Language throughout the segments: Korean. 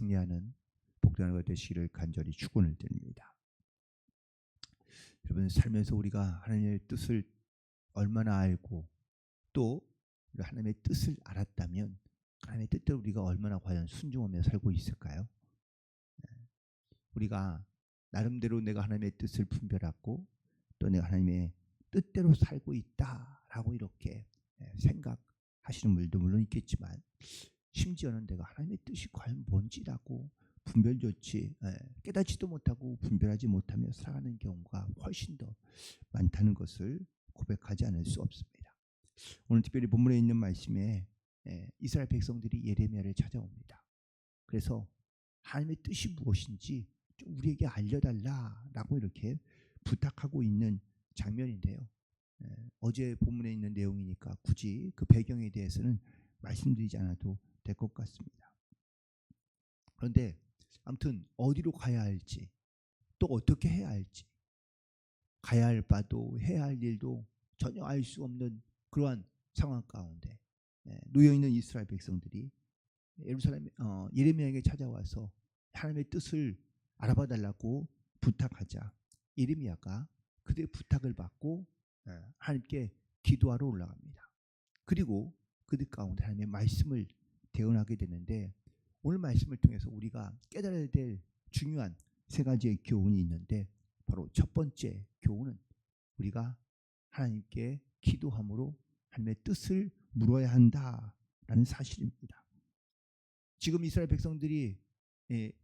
승리하는 복된 하루가 되시기를 간절히 축원을 드립니다. 여러분, 살면서 우리가 하나님의 뜻을 얼마나 알고 또 하나님의 뜻을 알았다면 하나님의 뜻대로 우리가 얼마나 과연 순종하며 살고 있을까요? 우리가 나름대로 내가 하나님의 뜻을 분별하고 또 내가 하나님의 뜻대로 살고 있다라고 이렇게 생각하시는 분들도 물론 있겠지만, 심지어는 내가 하나님의 뜻이 과연 뭔지라고 분별조차 깨닫지도 못하고 분별하지 못하며 살아가는 경우가 훨씬 더 많다는 것을 고백하지 않을 수 없습니다. 오늘 특별히 본문에 있는 말씀에 이스라엘 백성들이 예레미야를 찾아옵니다. 그래서 하나님의 뜻이 무엇인지 좀 우리에게 알려달라라고 이렇게 부탁하고 있는 장면인데요. 어제 본문에 있는 내용이니까 굳이 그 배경에 대해서는 말씀드리지 않아도 될 것 같습니다. 그런데 아무튼 어디로 가야 할지 또 어떻게 해야 할지, 가야 할 바도 해야 할 일도 전혀 알 수 없는 그러한 상황 가운데 놓여있는 이스라엘 백성들이 예레미야에게 찾아와서 하나님의 뜻을 알아봐 달라고 부탁하자 예레미야가 그들의 부탁을 받고 하나님께 기도하러 올라갑니다. 그리고 그들 가운데 하나님의 말씀을 대언하게 되는데, 오늘 말씀을 통해서 우리가 깨달아야 될 중요한 세 가지의 교훈이 있는데, 바로 첫 번째 교훈은 우리가 하나님께 기도함으로 하나님의 뜻을 물어야 한다라는 사실입니다. 지금 이스라엘 백성들이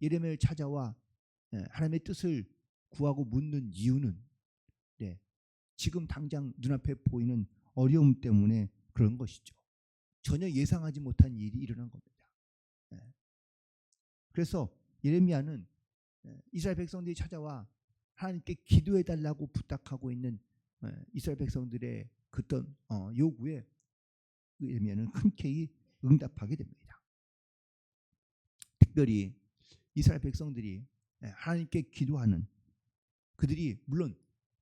예레미야를 찾아와 하나님의 뜻을 구하고 묻는 이유는 지금 당장 눈앞에 보이는 어려움 때문에 그런 것이죠. 전혀 예상하지 못한 일이 일어난 겁니다. 그래서 예레미야는 이스라엘 백성들이 찾아와 하나님께 기도해 달라고 부탁하고 있는 이스라엘 백성들의 그떤 요구에 예레미야는 흔쾌히 응답하게 됩니다. 특별히 이스라엘 백성들이 하나님께 기도하는, 그들이 물론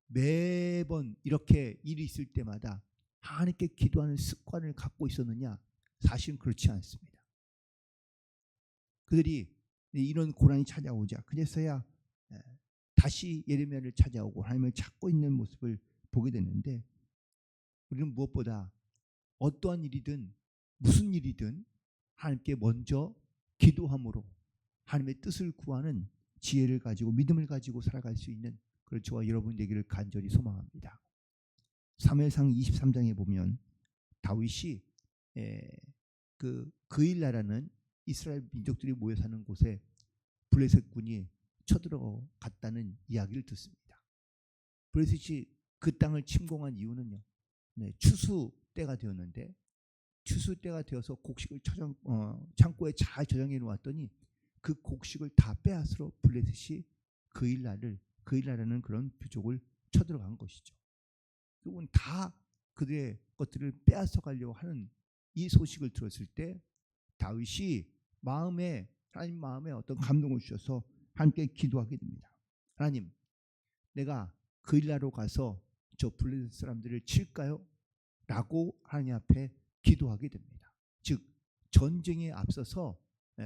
매번 이렇게 일이 있을 때마다 하나님께 기도하는 습관을 갖고 있었느냐? 사실은 그렇지 않습니다. 그들이 이런 고난이 찾아오자 그제서야 다시 예레미야를 찾아오고 하나님을 찾고 있는 모습을 보게 됐는데, 우리는 무엇보다 어떠한 일이든 무슨 일이든 하나님께 먼저 기도함으로 하나님의 뜻을 구하는 지혜를 가지고 믿음을 가지고 살아갈 수 있는 그런 저와 여러분 되기를 간절히 소망합니다. 사무엘상 23장에 보면 다윗이 그일라라는 이스라엘 민족들이 모여 사는 곳에 블레셋군이 쳐들어갔다는 이야기를 듣습니다. 블레셋이 그 땅을 침공한 이유는요, 추수 때가 되었는데, 추수 때가 되어서 곡식을 창고에 잘 저장해 놓았더니 그 곡식을 다 빼앗으러 블레셋이 그일라라는 그런 부족을 쳐들어간 것이죠. 결국은 다 그들의 것들을 빼앗아 가려고 하는 이 소식을 들었을 때 다윗이 하나님 마음에 어떤 감동을 주셔서 함께 기도하게 됩니다. 하나님, 내가 그일라로 가서 저 블레셋 사람들을 칠까요? 라고 하나님 앞에 기도하게 됩니다. 즉 전쟁에 앞서서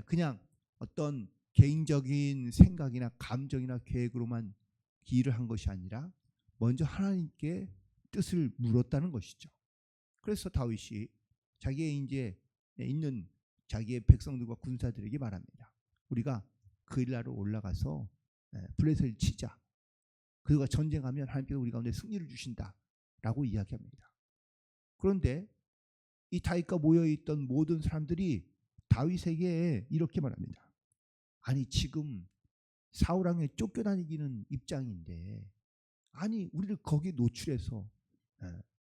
그냥 어떤 개인적인 생각이나 감정이나 계획으로만 일을 한 것이 아니라 먼저 하나님께 뜻을 물었다는 것이죠. 그래서 다윗이 자기의 이제 있는 자기의 백성들과 군사들에게 말합니다. 우리가 그일라로 올라가서 블레셋을 치자. 그가 전쟁하면 하나님께서 우리 가운데 승리를 주신다라고 이야기합니다. 그런데 이 다윗과 모여있던 모든 사람들이 다윗에게 이렇게 말합니다. 아니, 지금 사울왕에 쫓겨다니기는 입장인데, 아니 우리를 거기에 노출해서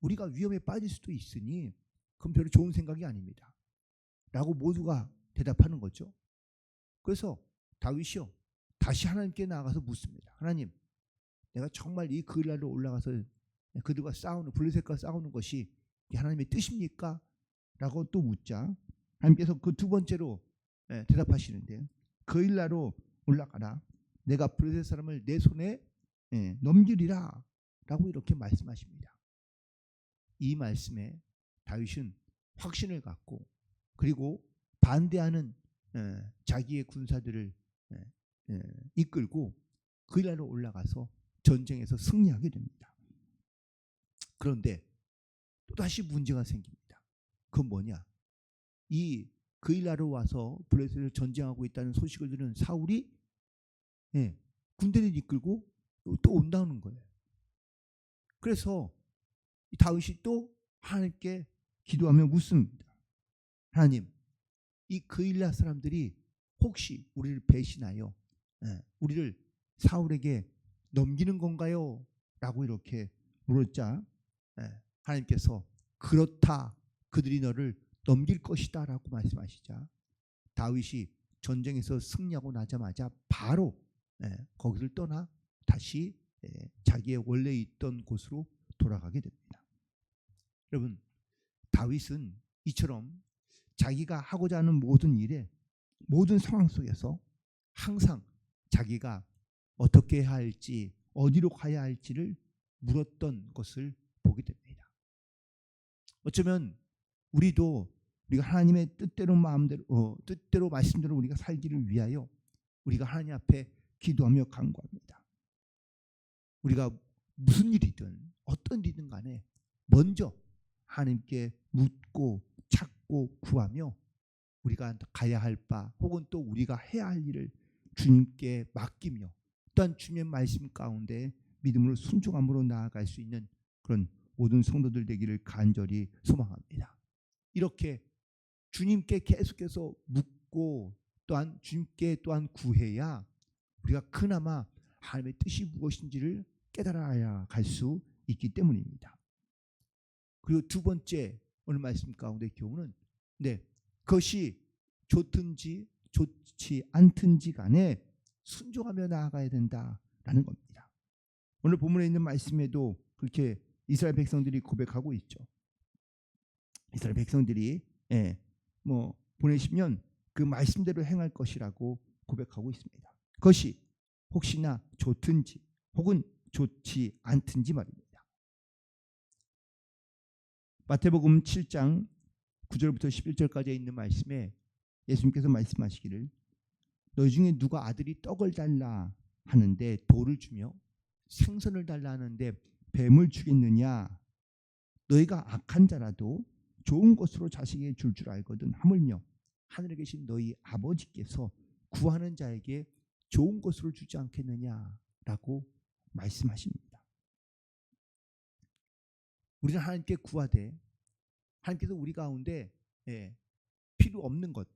우리가 위험에 빠질 수도 있으니 그건 별로 좋은 생각이 아닙니다 라고 모두가 대답하는 거죠. 그래서 다윗이요, 다시 하나님께 나아가서 묻습니다. 하나님, 내가 정말 이 그일라로 올라가서 그들과 블레셋과 싸우는 것이 하나님의 뜻입니까? 라고 또 묻자 하나님께서 그 두 번째로 대답하시는데, 그일라로 올라가라. 내가 블레셋 사람을 내 손에 넘기리라 라고 이렇게 말씀하십니다. 이 말씀에 다윗은 확신을 갖고, 그리고 반대하는 자기의 군사들을 이끌고 그일라로 올라가서 전쟁에서 승리하게 됩니다. 그런데 또다시 문제가 생깁니다. 그건 뭐냐? 이 그일라로 와서 블레셋을 전쟁하고 있다는 소식을 들은 사울이 군대를 이끌고 또 온다는 거예요. 그래서 다윗이 또 하나님께 기도하며 묻습니다. 하나님, 이 그일라 사람들이 혹시 우리를 배신하여 우리를 사울에게 넘기는 건가요? 라고 이렇게 물었자 하나님께서 그렇다, 그들이 너를 넘길 것이다 라고 말씀하시자 다윗이 전쟁에서 승리하고 나자마자 바로 거기를 떠나 다시 자기의 원래 있던 곳으로 돌아가게 됩니다. 여러분, 다윗은 이처럼 자기가 하고자 하는 모든 일에 모든 상황 속에서 항상 자기가 어떻게 해야 할지 어디로 가야 할지를 물었던 것을 보게 됩니다. 어쩌면 우리도 우리가 하나님의 뜻대로 마음대로 뜻대로 말씀대로 우리가 살기를 위하여 우리가 하나님 앞에 기도하며 간구합니다. 우리가 무슨 일이든 어떤 일이든 간에 먼저 하나님께 묻고 찾고 구하며 우리가 가야 할 바 혹은 또 우리가 해야 할 일을 주님께 맡기며 또한 주님의 말씀 가운데 믿음으로 순종함으로 나아갈 수 있는 그런 모든 성도들 되기를 간절히 소망합니다. 이렇게 주님께 계속해서 묻고 또한 주님께 또한 구해야 우리가 그나마 하나님의 뜻이 무엇인지를 깨달아야 갈 수 있기 때문입니다. 그리고 두 번째 오늘 말씀 가운데 경우는 그것이 좋든지 좋지 않든지 간에 순종하며 나아가야 된다라는 겁니다. 오늘 본문에 있는 말씀에도 그렇게 이스라엘 백성들이 고백하고 있죠. 이스라엘 백성들이 보내시면 그 말씀대로 행할 것이라고 고백하고 있습니다. 그것이 혹시나 좋든지 혹은 좋지 않든지 말입니다. 마태복음 7장 9절부터 11절까지 있는 말씀에 예수님께서 말씀하시기를 너희 중에 누가 아들이 떡을 달라 하는데 돌을 주며 생선을 달라 하는데 뱀을 주겠느냐? 너희가 악한 자라도 좋은 것으로 자식에게 줄 알거든 하물며 하늘에 계신 너희 아버지께서 구하는 자에게 좋은 것으로 주지 않겠느냐라고 말씀하십니다. 우리는 하나님께 구하되 하나님께서 우리 가운데 필요 없는 것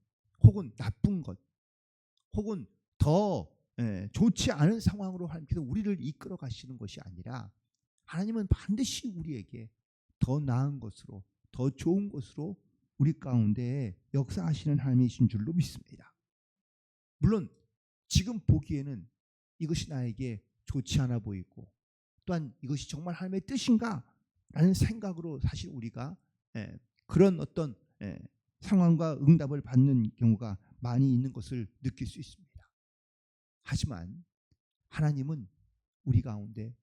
혹은 나쁜 것 혹은 더 좋지 않은 상황으로 하나님께서 우리를 이끌어 가시는 것이 아니라 하나님은 반드시 우리에게 더 나은 것으로 더 좋은 것으로 우리 가운데 역사하시는 하나님이신 줄로 믿습니다. 물론 지금 보기에는 이것이 나에게 좋지 않아 보이고 또한 이것이 정말 하나님의 뜻인가 라는 생각으로 사실 우리가 그런 어떤 상황과 응답을 받는 경우가 많이 있는 것을 느낄 수 있습니다. 하지만 하나님은 우리 가운데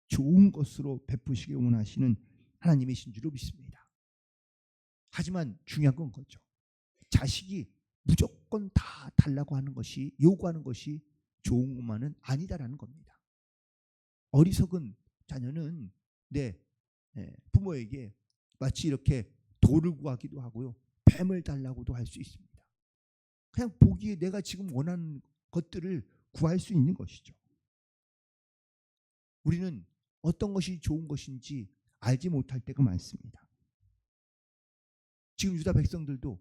좋은 것으로 베푸시기 원하시는 하나님이신 줄로 믿습니다. 하지만 중요한 건 거죠. 자식이 무조건 다 달라고 하는 것이 요구하는 것이 좋은 것만은 아니다라는 겁니다. 어리석은 자녀는 부모에게 마치 이렇게 돌을 구하기도 하고요. 뱀을 달라고도 할 수 있습니다. 그냥 보기에 내가 지금 원하는 것들을 구할 수 있는 것이죠. 우리는 어떤 것이 좋은 것인지 알지 못할 때가 많습니다. 지금 유다 백성들도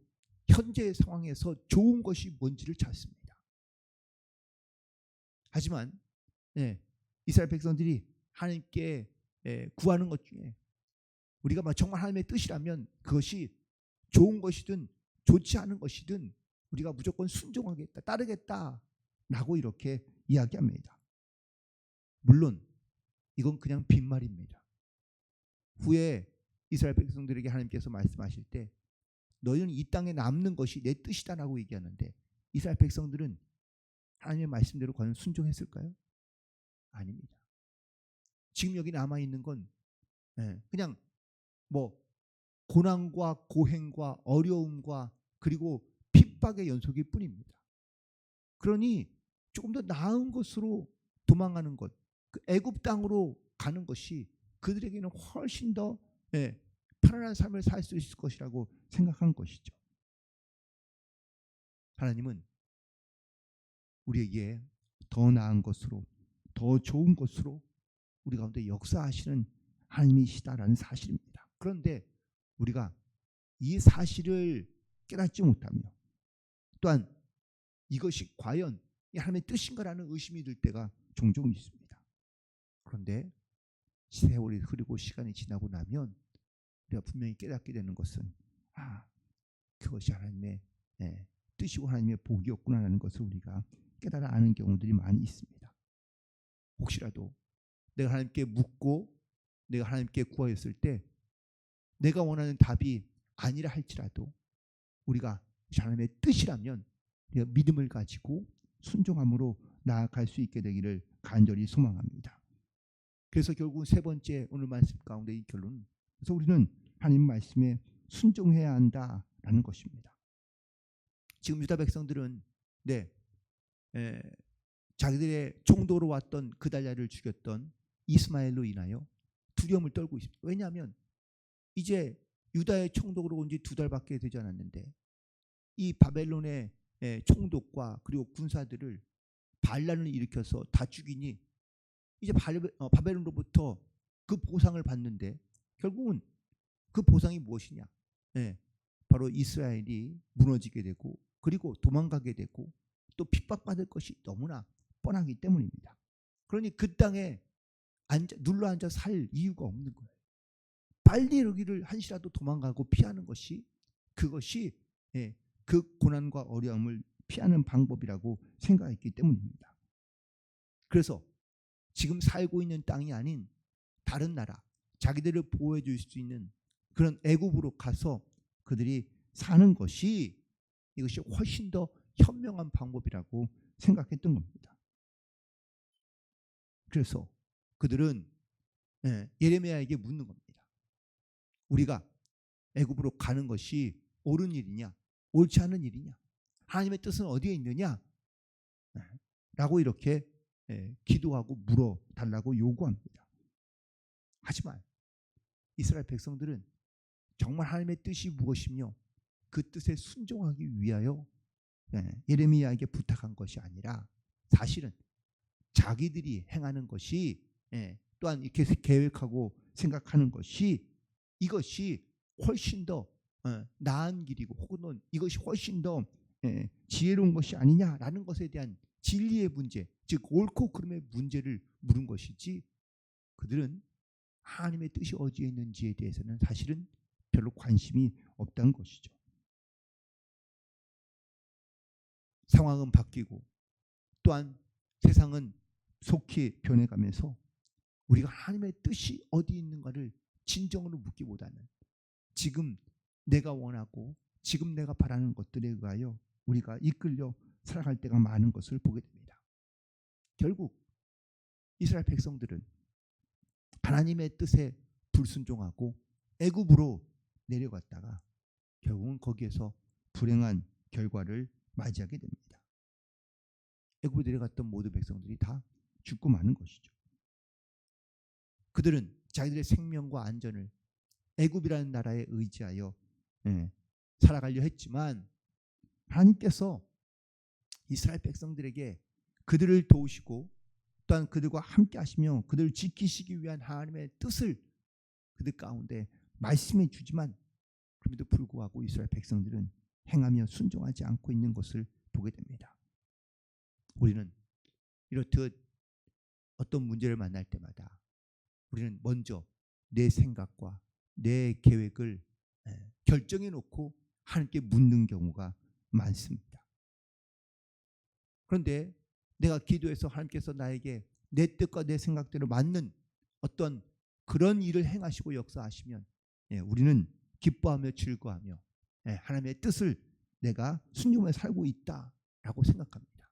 현재의 상황에서 좋은 것이 뭔지를 찾습니다. 하지만 이스라엘 백성들이 하나님께 구하는 것 중에 우리가 정말 하나님의 뜻이라면 그것이 좋은 것이든 좋지 않은 것이든 우리가 무조건 순종하겠다, 따르겠다라고 이렇게 이야기합니다. 물론 이건 그냥 빈말입니다. 후에 이스라엘 백성들에게 하나님께서 말씀하실 때 너희는 이 땅에 남는 것이 내 뜻이다라고 얘기하는데 이스라엘 백성들은 하나님의 말씀대로 과연 순종했을까요? 아닙니다. 지금 여기 남아있는 건 그냥 고난과 고행과 어려움과 그리고 핍박의 연속일 뿐입니다. 그러니 조금 더 나은 곳으로 도망가는 것, 그 애굽 땅으로 가는 것이 그들에게는 훨씬 더 편안한 삶을 살 수 있을 것이라고 생각한 것이죠. 하나님은 우리에게 더 나은 것으로, 더 좋은 것으로 우리 가운데 역사하시는 하나님이시다라는 사실입니다. 그런데 우리가 이 사실을 깨닫지 못하며 또한 이것이 과연 하나님의 뜻인가라는 의심이 들 때가 종종 있습니다. 그런데 세월이 흐르고 시간이 지나고 나면 우리가 분명히 깨닫게 되는 것은 그것이 하나님의 뜻이고 하나님의 복이었구나라는 것을 우리가 깨달아 아는 경우들이 많이 있습니다. 혹시라도 내가 하나님께 묻고 내가 하나님께 구하였을 때 내가 원하는 답이 아니라 할지라도 우리가 하나님의 뜻이라면 우리가 믿음을 가지고 순종함으로 나아갈 수 있게 되기를 간절히 소망합니다. 그래서 결국 세 번째 오늘 말씀 가운데 이 결론은, 그래서 우리는 하나님 말씀에 순종해야 한다라는 것입니다. 지금 유다 백성들은 자기들의 총독으로 왔던 그달랴를 죽였던 이스마엘로 인하여 두려움을 떨고 있습니다. 왜냐하면 이제 유다의 총독으로 온 지 2달밖에 되지 않았는데 이 바벨론의 총독과 그리고 군사들을 반란을 일으켜서 다 죽이니 이제 바벨론으로부터 그 보상을 받는데 결국은 그 보상이 무엇이냐? 바로 이스라엘이 무너지게 되고 그리고 도망가게 되고 또 핍박받을 것이 너무나 뻔하기 때문입니다. 그러니 그 땅에 눌러 앉아 살 이유가 없는 거예요. 빨리 여기를 한시라도 도망가고 피하는 것이 그것이 그 고난과 어려움을 피하는 방법이라고 생각했기 때문입니다. 그래서 지금 살고 있는 땅이 아닌 다른 나라, 자기들을 보호해 줄 수 있는 그런 애굽으로 가서 그들이 사는 것이 이것이 훨씬 더 현명한 방법이라고 생각했던 겁니다. 그래서 그들은 예레미야에게 묻는 겁니다. 우리가 애굽으로 가는 것이 옳은 일이냐, 옳지 않은 일이냐, 하나님의 뜻은 어디에 있느냐 라고 이렇게 기도하고 물어달라고 요구합니다. 하지만 이스라엘 백성들은 정말 하나님의 뜻이 무엇이며 그 뜻에 순종하기 위하여 예레미야에게 부탁한 것이 아니라 사실은 자기들이 행하는 것이 또한 이렇게 계획하고 생각하는 것이 이것이 훨씬 더 나은 길이고 혹은 이것이 훨씬 더 지혜로운 것이 아니냐라는 것에 대한 진리의 문제, 즉 옳고 그름의 문제를 물은 것이지 그들은 하나님의 뜻이 어디에 있는지에 대해서는 사실은 별로 관심이 없다는 것이죠. 상황은 바뀌고 또한 세상은 속히 변해가면서 우리가 하나님의 뜻이 어디 있는가를 진정으로 묻기보다는 지금 내가 원하고 지금 내가 바라는 것들에 의하여 우리가 이끌려 살아갈 때가 많은 것을 보게 됩니다. 결국 이스라엘 백성들은 하나님의 뜻에 불순종하고 애굽으로 내려갔다가 결국은 거기에서 불행한 결과를 맞이하게 됩니다. 애굽으로 내려갔던 모든 백성들이 다 죽고 마는 것이죠. 그들은 자기들의 생명과 안전을 애굽이라는 나라에 의지하여 살아가려 했지만 하나님께서 이스라엘 백성들에게 그들을 도우시고 또한 그들과 함께 하시며 그들을 지키시기 위한 하나님의 뜻을 그들 가운데 말씀해 주지만 그럼에도 불구하고 이스라엘 백성들은 행하며 순종하지 않고 있는 것을 보게 됩니다. 우리는 이렇듯 어떤 문제를 만날 때마다 우리는 먼저 내 생각과 내 계획을 결정해 놓고 하나님께 묻는 경우가 많습니다. 그런데 내가 기도해서 하나님께서 나에게 내 뜻과 내 생각대로 맞는 어떤 그런 일을 행하시고 역사하시면 우리는 기뻐하며 즐거워하며 하나님의 뜻을 내가 순종하며 살고 있다라고 생각합니다.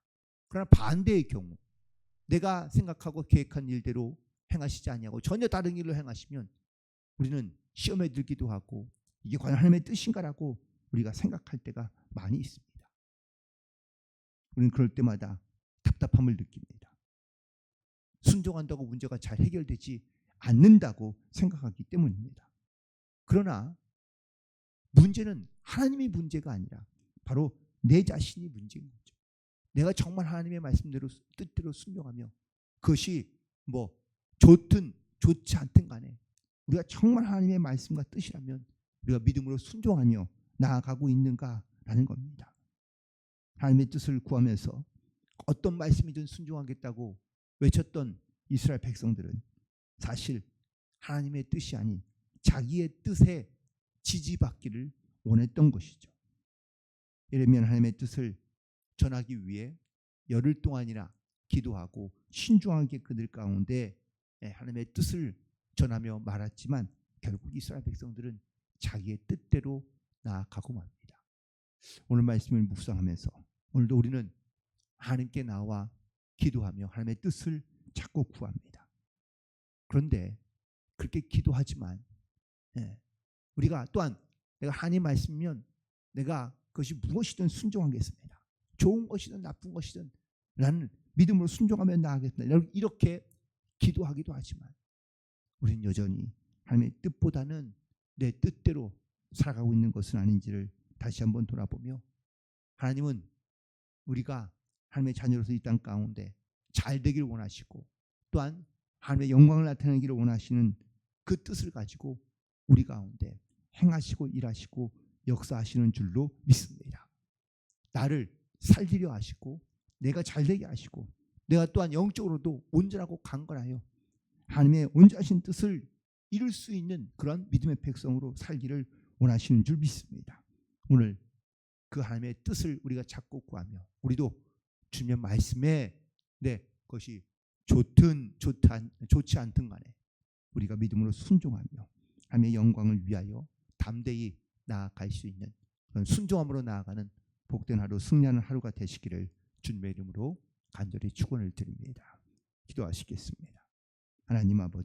그러나 반대의 경우 내가 생각하고 계획한 일대로 행하시지 아니하고 전혀 다른 일을 행하시면 우리는 시험에 들기도 하고 이게 과연 하나님의 뜻인가라고 우리가 생각할 때가 많이 있습니다. 우리는 그럴 때마다 답답함을 느낍니다. 순종한다고 문제가 잘 해결되지 않는다고 생각하기 때문입니다. 그러나 문제는 하나님의 문제가 아니라 바로 내 자신이 문제인 거죠. 내가 정말 하나님의 말씀대로 뜻대로 순종하며 그것이 뭐 좋든 좋지 않든 간에 우리가 정말 하나님의 말씀과 뜻이라면 우리가 믿음으로 순종하며 나아가고 있는가라는 겁니다. 하나님의 뜻을 구하면서 어떤 말씀이든 순종하겠다고 외쳤던 이스라엘 백성들은 사실 하나님의 뜻이 아닌 자기의 뜻에 지지받기를 원했던 것이죠. 예레미야는 하나님의 뜻을 전하기 위해 열흘 동안이나 기도하고 신중하게 그들 가운데 하나님의 뜻을 전하며 말았지만 결국 이스라엘 백성들은 자기의 뜻대로 나아가고 맙니다. 오늘 말씀을 묵상하면서 오늘도 우리는 하나님께 나와 기도하며 하나님의 뜻을 찾고 구합니다. 그런데 그렇게 기도하지만 우리가 또한 내가 하나님 말씀이면 내가 그것이 무엇이든 순종하겠습니다. 좋은 것이든 나쁜 것이든 나는 믿음으로 순종하며 나아가겠습니다. 이렇게 기도하기도 하지만 우리는 여전히 하나님의 뜻보다는 내 뜻대로 살아가고 있는 것은 아닌지를 다시 한번 돌아보며 하나님은 우리가 하나님의 자녀로서 이 땅 가운데 잘 되길 원하시고 또한 하나님의 영광을 나타내기를 원하시는 그 뜻을 가지고 우리 가운데 행하시고 일하시고 역사하시는 줄로 믿습니다. 나를 살리려 하시고 내가 잘되게 하시고 내가 또한 영적으로도 온전하고 강건하여 하나님의 온전하신 뜻을 이룰 수 있는 그런 믿음의 백성으로 살기를 원하시는 줄 믿습니다. 오늘 그 하나님의 뜻을 우리가 찾고 구하며 우리도 주님의 말씀에 그것이 좋든 좋지 않든 간에 우리가 믿음으로 순종하며 하나님의 영광을 위하여 담대히 나아갈 수 있는 그런 순종함으로 나아가는 복된 하루 승리하는 하루가 되시기를 주님의 이름으로 간절히 축원을 드립니다. 기도하시겠습니다. 하나님 아버지